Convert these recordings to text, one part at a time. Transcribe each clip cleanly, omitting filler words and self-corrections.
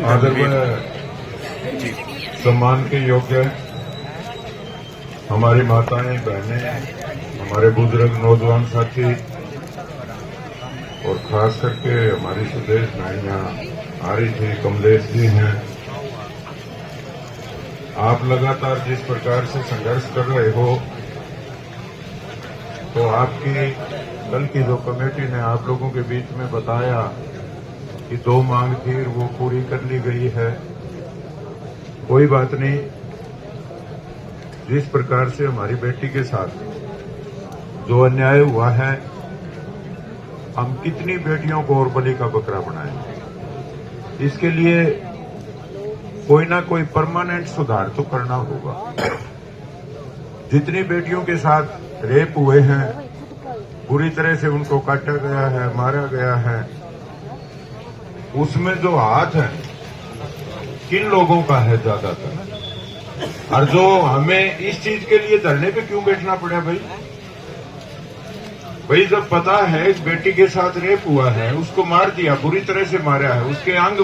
आदरणीय सम्मान के योग्य हमारी माताएं, बहनें, हमारे बुजुर्ग नौजवान साथी और खास करके हमारी सुदेश बहन यहाँ आ रही थी, कमलेश जी हैं। आप लगातार जिस प्रकार से संघर्ष कर रहे हो, तो आपकी कल की जो कमेटी ने आप लोगों के बीच में बताया कि 2 मांग थी, वो पूरी कर ली गई है। कोई बात नहीं। जिस प्रकार से हमारी बेटी के साथ जो अन्याय हुआ है, हम कितनी बेटियों को और बलि का बकरा बनाएंगे। इसके लिए कोई ना कोई परमानेंट सुधार तो करना होगा। जितनी बेटियों के साथ रेप हुए हैं, बुरी तरह से उनको काटा गया है, मारा गया है, उसमें जो हाथ है किन लोगों का है ज्यादातर, और जो हमें इस चीज के लिए धरने पे क्यों बैठना पड़ा भाई जब पता है इस बेटी के साथ रेप हुआ है, उसको मार दिया, बुरी तरह से मारा है, उसके अंग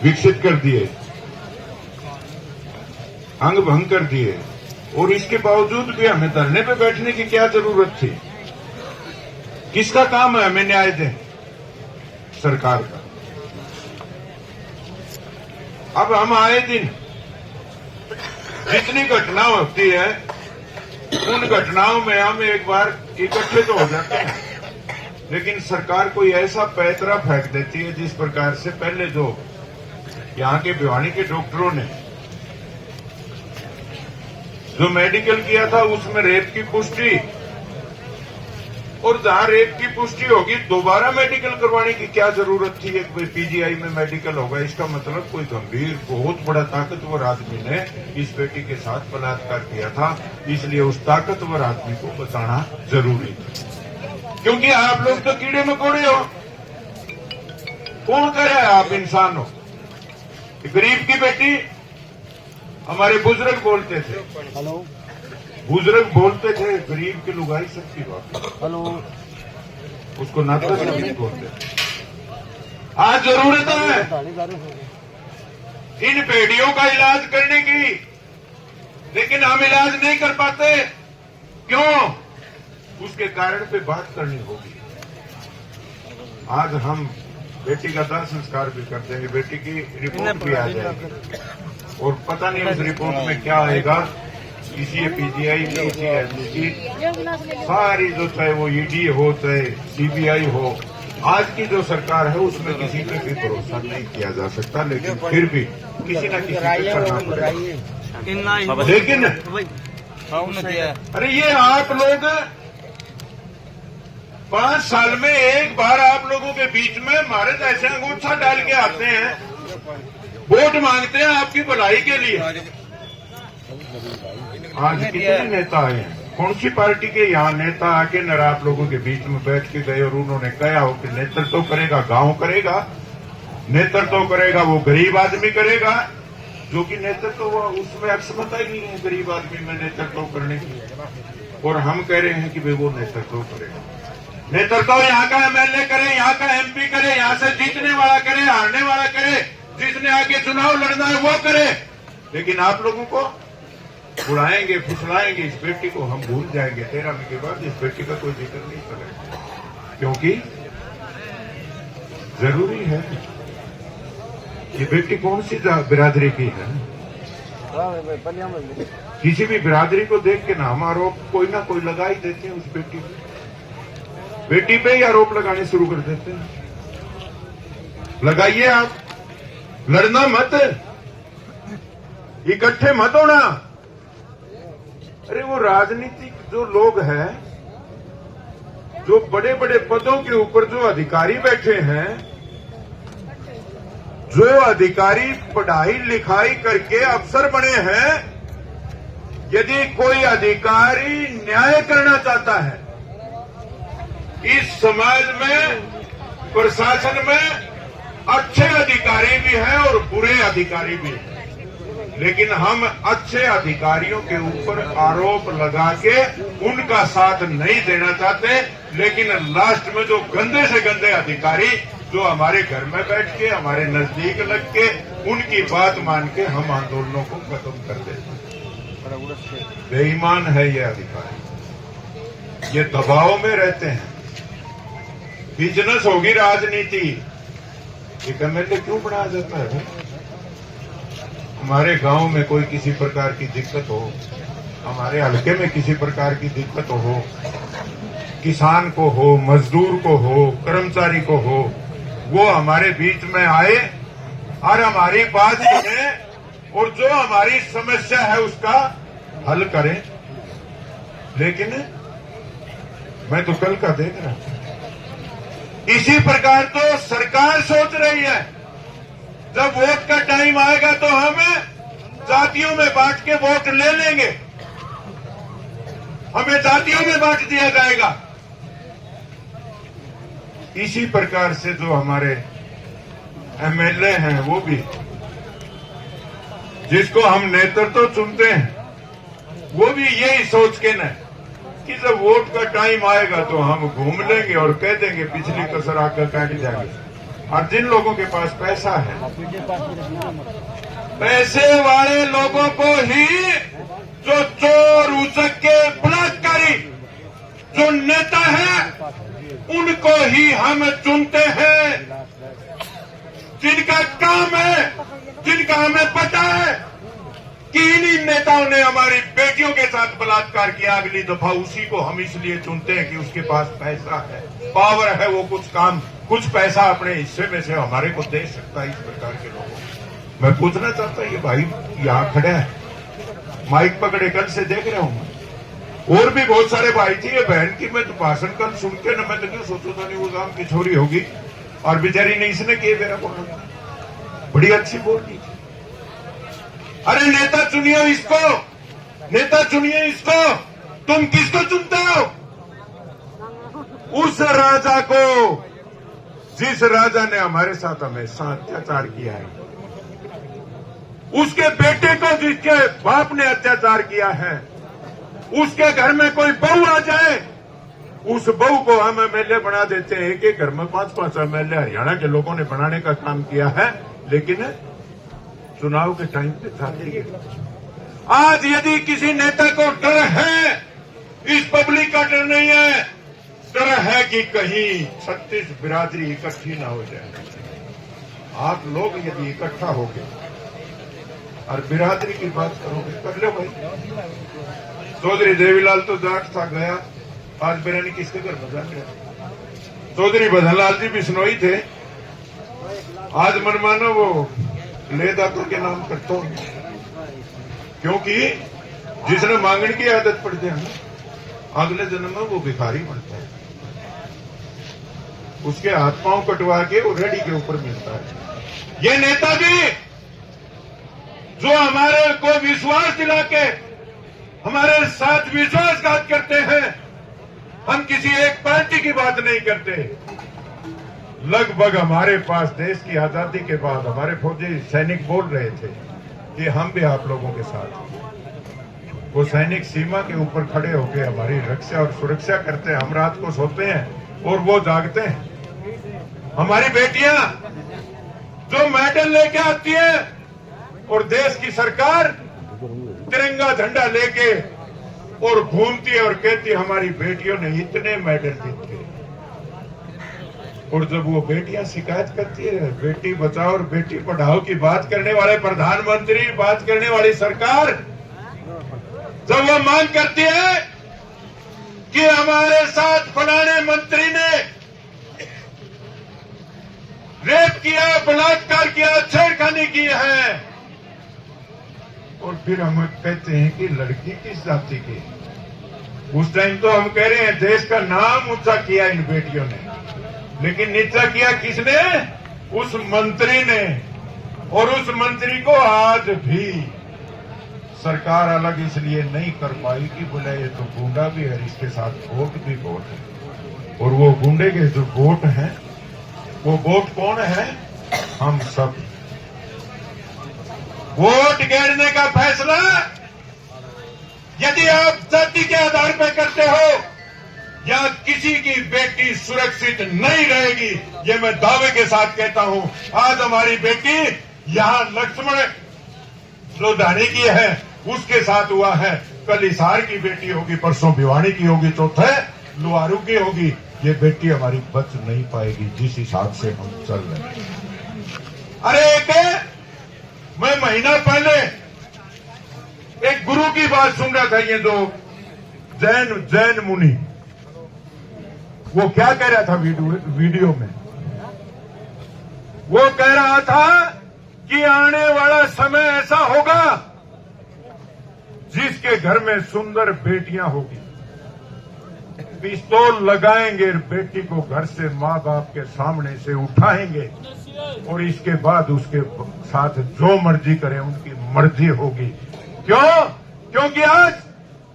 विकसित कर दिए, अंग भंग कर दिए, और इसके बावजूद भी हमें धरने पे बैठने की क्या जरूरत थी। किसका काम है हमें न्याय दें? सरकार का। अब हम आए दिन जितनी घटना होती है, उन घटनाओं में हम एक बार इकट्ठे तो हो जाते हैं, लेकिन सरकार कोई ऐसा पैतरा फेंक देती है जिस प्रकार से पहले जो यहाँ के भिवानी के डॉक्टरों ने जो मेडिकल किया था, उसमें रेप की पुष्टि, और जहां रेप की पुष्टि होगी दोबारा मेडिकल करवाने की क्या जरूरत थी। एक पीजीआई में मेडिकल होगा, इसका मतलब कोई गंभीर बहुत बड़ा ताकतवर आदमी ने इस बेटी के साथ बलात्कार किया था, इसलिए उस ताकतवर आदमी को बचाना जरूरी था। क्योंकि आप लोग तो कीड़े मकोड़े हो, कौन करे आप इंसान हो। गरीब की बेटी, हमारे बुजुर्ग बोलते थे, हेलो, बुजुर्ग बोलते थे गरीब की लुगाई सबकी बात, हेलो, उसको नाता नहीं बोलते। आज जरूरत है इन बेटियों का इलाज करने की, लेकिन हम इलाज नहीं कर पाते। क्यों? उसके कारण पे बात करनी होगी। आज हम बेटी का दाह संस्कार भी कर देंगे, बेटी की रिपोर्ट भी आ जाएगी, और पता नहीं उस रिपोर्ट में क्या आएगा। किसी पीजीआई में, किसी सारी जो चाहे वो ईडी हो चाहे सीबीआई हो, आज की जो सरकार है उसमें किसी पे भी भरोसा नहीं किया जा सकता, लेकिन फिर भी किसी न किसी पे करना पड़ेगा। लेकिन अरे ये आप लोग 5 साल में एक बार आप लोगों के बीच में हमारे जैसे अंगूठा डाल के आते हैं, वोट मांगते हैं आपकी भलाई के लिए। आज कितने नेता आए हैं, कौन सी पार्टी के यहाँ नेता आके न आप लोगों के बीच में बैठ के गए और उन्होंने कहा हो कि नेतृत्व करेगा गांव करेगा, नेतृत्व करेगा वो गरीब आदमी करेगा, जो कि नेतृत्व उसमें अक्षमता ही नहीं है गरीब आदमी में नेतृत्व करने की। और हम कह रहे हैं कि भाई वो नेतृत्व करेगा। नेतृत्व यहाँ का एमएलए करे, यहाँ का एमपी करे, यहाँ से जीतने वाला करे, हारने वाला करे, जिसने आगे चुनाव लड़ना है वो करे, लेकिन आप लोगों को बुलाएंगे, फुसलाएंगे, इस बेटी को हम भूल जाएंगे। 13 मई के बाद इस बेटी का कोई जिक्र नहीं करेगा, क्योंकि जरूरी है। ये बेटी कौन सी बिरादरी की है? किसी भी बिरादरी को देख के ना हम आरोप कोई ना कोई लगा ही देते हैं उस बेटी पे ही आरोप लगाने शुरू कर देते हैं। लगाइए आप, लड़ना मत, इकट्ठे मत होना। अरे वो राजनीतिक जो लोग हैं, जो बड़े बड़े पदों के ऊपर जो अधिकारी बैठे हैं, जो अधिकारी पढ़ाई लिखाई करके अफसर बने हैं, यदि कोई अधिकारी न्याय करना चाहता है इस समाज में, प्रशासन में, अच्छे अधिकारी भी हैं और बुरे अधिकारी भी हैं, लेकिन हम अच्छे अधिकारियों के ऊपर आरोप लगा के उनका साथ नहीं देना चाहते, लेकिन लास्ट में जो गंदे से गंदे अधिकारी जो हमारे घर में बैठ के हमारे नजदीक लग के उनकी बात मान के हम आंदोलनों को खत्म कर देते हैं। बेईमान है ये अधिकारी, ये दबाव में रहते हैं। बिजनेस होगी राजनीति, एक एमएलए क्यों बनाया जाता है? हमारे गांव में कोई किसी प्रकार की दिक्कत हो, हमारे हल्के में किसी प्रकार की दिक्कत हो, किसान को हो, मजदूर को हो, कर्मचारी को हो, वो हमारे बीच में आए और हमारी बात सुने और जो हमारी समस्या है उसका हल करें। लेकिन मैं तो कल का देख रहा हूं, इसी प्रकार तो सरकार सोच रही है जब वोट का टाइम आएगा तो हम जातियों में बांट के वोट ले लेंगे, हमें जातियों में बांट दिया जाएगा। इसी प्रकार से जो हमारे एमएलए हैं वो भी, जिसको हम नेतृत्व चुनते हैं, वो भी यही सोच के न कि जब वोट का टाइम आएगा तो हम घूम लेंगे और कह देंगे पिछली कसर आकर काट जाएगी। और जिन लोगों के पास पैसा है, पैसे वाले लोगों को ही, जो चोर उचक्के बलात्कारी जो नेता है उनको ही हम चुनते हैं, जिनका काम है, जिनका हमें पता है कि इन्हीं नेताओं ने हमारी बेटियों के साथ बलात्कार किया, अगली दफा उसी को हम इसलिए चुनते हैं कि उसके पास पैसा है, पावर है, वो कुछ पैसा अपने हिस्से में से हमारे को दे सकता है। इस प्रकार के लोगों मैं पूछना चाहता हूं, ये भाई यहां खड़े हैं, माइक पकड़े, कल से देख रहा हूं, और भी बहुत सारे भाई थी। ये बहन की मैं तो भाषण कल सुन के न मैं तो क्यों सोचू था नहीं वो गांव की छोरी होगी और बेचारी ने इसने किए मेरा बोलना, बड़ी अच्छी बोल की थी। अरे नेता चुनिए इसको, नेता चुनिए इसको, तुम किसको चुनते हो? उस राजा को जिस राजा ने हमारे साथ हमेशा अत्याचार किया है, उसके बेटे को जिसके बाप ने अत्याचार किया है, उसके घर में कोई बहू आ जाए, उस बहू को हम एमएलए बना देते हैं। एक घर में 5-5 एमएलए हरियाणा के लोगों ने बनाने का काम किया है, लेकिन चुनाव के टाइम पे था। आज यदि किसी नेता को डर है, इस पब्लिक का डर नहीं है, डर है कि कहीं 36 बिरादरी इकट्ठी ना हो जाए। आप लोग यदि इकट्ठा हो गए और बिरादरी की बात करोगे, कर लो भाई। चौधरी देवीलाल तो जाट था, गया, आज बिरानी किसके घर बजा गया। चौधरी बदनलाल जी बिश्नोई थे, आज मनमानो वो ले दाता के नाम करता हूं, क्योंकि जिसने मांगने की आदत पड़ जाए अगले जन्म में वो भिखारी बनता है, उसके हाथ पांव कटवा के वो रेडी के ऊपर मिलता है। ये नेताजी जो हमारे को विश्वास दिला के हमारे साथ विश्वासघात करते हैं, हम किसी एक पार्टी की बात नहीं करते। लगभग हमारे पास देश की आजादी के बाद हमारे फौजी सैनिक बोल रहे थे कि हम भी आप लोगों के साथ। वो सैनिक सीमा के ऊपर खड़े होकर हमारी रक्षा और सुरक्षा करते हैं। हम रात को सोते हैं और वो जागते हैं। हमारी बेटियां जो मेडल लेके आती है और देश की सरकार तिरंगा झंडा लेके और घूमती है और कहती है हमारी बेटियों ने इतने मेडल जीते। और जब वो बेटियां शिकायत करती है, बेटी बचाओ और बेटी पढ़ाओ की बात करने वाले प्रधानमंत्री, बात करने वाली सरकार, जब वो मांग करती है कि हमारे साथ फलाने मंत्री ने रेप किया, बलात्कार किया, छेड़खानी की है, और फिर हम कहते हैं कि लड़की किस जाति की। उस टाइम तो हम कह रहे हैं देश का नाम ऊंचा किया इन बेटियों ने, लेकिन नीचा किया किसने? उस मंत्री ने। और उस मंत्री को आज भी सरकार अलग इसलिए नहीं कर पाई कि बोले ये तो गुंडा भी है, इसके साथ वोट भी वोट है। और वो गुंडे के जो वोट हैं, वो वोट कौन है? हम सब। वोट गिरने का फैसला यदि आप जाति के आधार पर करते हो या किसी की बेटी सुरक्षित नहीं रहेगी, ये मैं दावे के साथ कहता हूं। आज हमारी बेटी यहां लक्ष्मण लोधानी की है, उसके साथ हुआ है, कल हिसार की बेटी होगी, परसों भिवानी की होगी, चौथे लुहारू की होगी। ये बेटी हमारी बच नहीं पाएगी जिस हिसाब से हम चल रहे हैं। अरे एक मैं महीना पहले एक गुरु की बात सुन रहा था, ये जो जैन मुनि, वो क्या कह रहा था वीडियो में, वो कह रहा था कि आने वाला समय ऐसा होगा जिसके घर में सुंदर बेटियां होगी, पिस्तौल लगाएंगे, बेटी को घर से मां बाप के सामने से उठाएंगे और इसके बाद उसके साथ जो मर्जी करें उनकी मर्जी होगी। क्यों? क्योंकि आज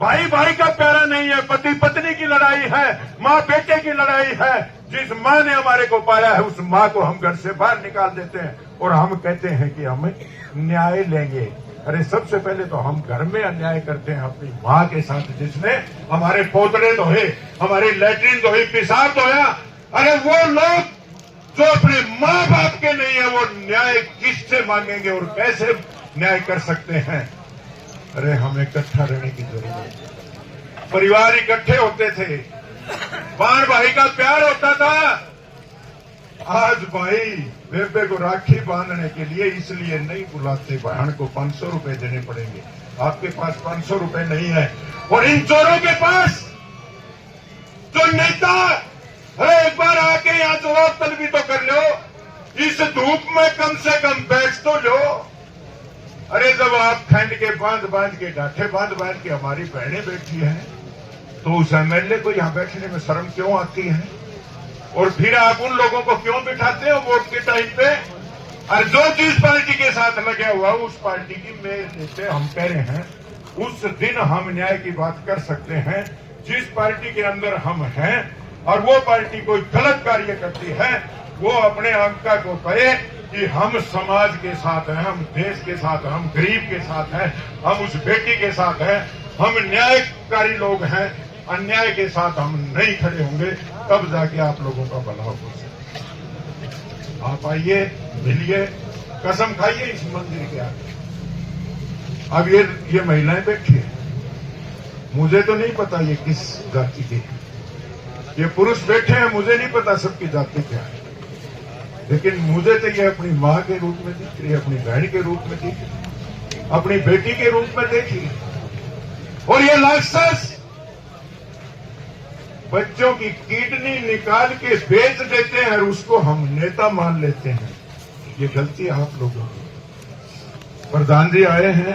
भाई भाई का प्यारा नहीं है, पति पत्नी की लड़ाई है, माँ बेटे की लड़ाई है। जिस माँ ने हमारे को पाला है उस माँ को हम घर से बाहर निकाल देते हैं और हम कहते हैं कि हम न्याय लेंगे। अरे सबसे पहले तो हम घर में अन्याय करते हैं अपनी माँ के साथ, जिसने हमारे पोतड़े धोए, हमारी लैट्रिन धोई, पेशाब धोया। अरे वो लोग जो अपने माँ बाप के नहीं है, वो न्याय किससे मांगेंगे और कैसे न्याय कर सकते हैं? अरे हमें इकट्ठा रहने की जरूरत है। परिवार इकट्ठे होते थे, बहन भाई का प्यार होता था। आज भाई बेबे को राखी बांधने के लिए इसलिए नहीं बुलाते, बहन को 500 रुपए देने पड़ेंगे। आपके पास 500 रुपए नहीं है और इन चोरों के पास जो नेता, अरे एक बार आके यहाँ जवाब तलबी तो कर लो, इस धूप में कम से कम बैठ तो लो। अरे जब आप ठंड के बांध के डाठे बांध के हमारी बहनें बैठी हैं, तो उस एमएलए को यहाँ बैठने में शर्म क्यों आती है? और फिर आप उन लोगों को क्यों बिठाते हो वोट के टाइम पे? और जो जिस पार्टी के साथ लगे हुआ उस पार्टी की मेल से हम कह रहे हैं, उस दिन हम न्याय की बात कर सकते हैं। जिस पार्टी के अंदर हम हैं और वो पार्टी कोई गलत कार्य करती है, वो अपने अंका को कहे कि हम समाज के साथ हैं, हम देश के साथ हैं, हम गरीब के साथ हैं, हम उस बेटी के साथ हैं, हम न्यायकारी लोग हैं, अन्याय के साथ हम नहीं खड़े होंगे, तब जाके आप लोगों का भला हो सकता। आप आइए, मिलिए, कसम खाइए इस मंदिर के आगे। अब ये महिलाएं बैठी है, मुझे तो नहीं पता ये किस जाति की है। ये पुरुष बैठे हैं, मुझे नहीं पता सबकी जाति क्या है, लेकिन मुझे तो ये अपनी माँ के रूप में दिख रही है, अपनी बहन के रूप में दिख रही है, अपनी बेटी के रूप में देखी। और ये राक्षस बच्चों की किडनी निकाल के बेच देते हैं और उसको हम नेता मान लेते हैं। ये गलती आप लोगों की। प्रधान जी आए हैं।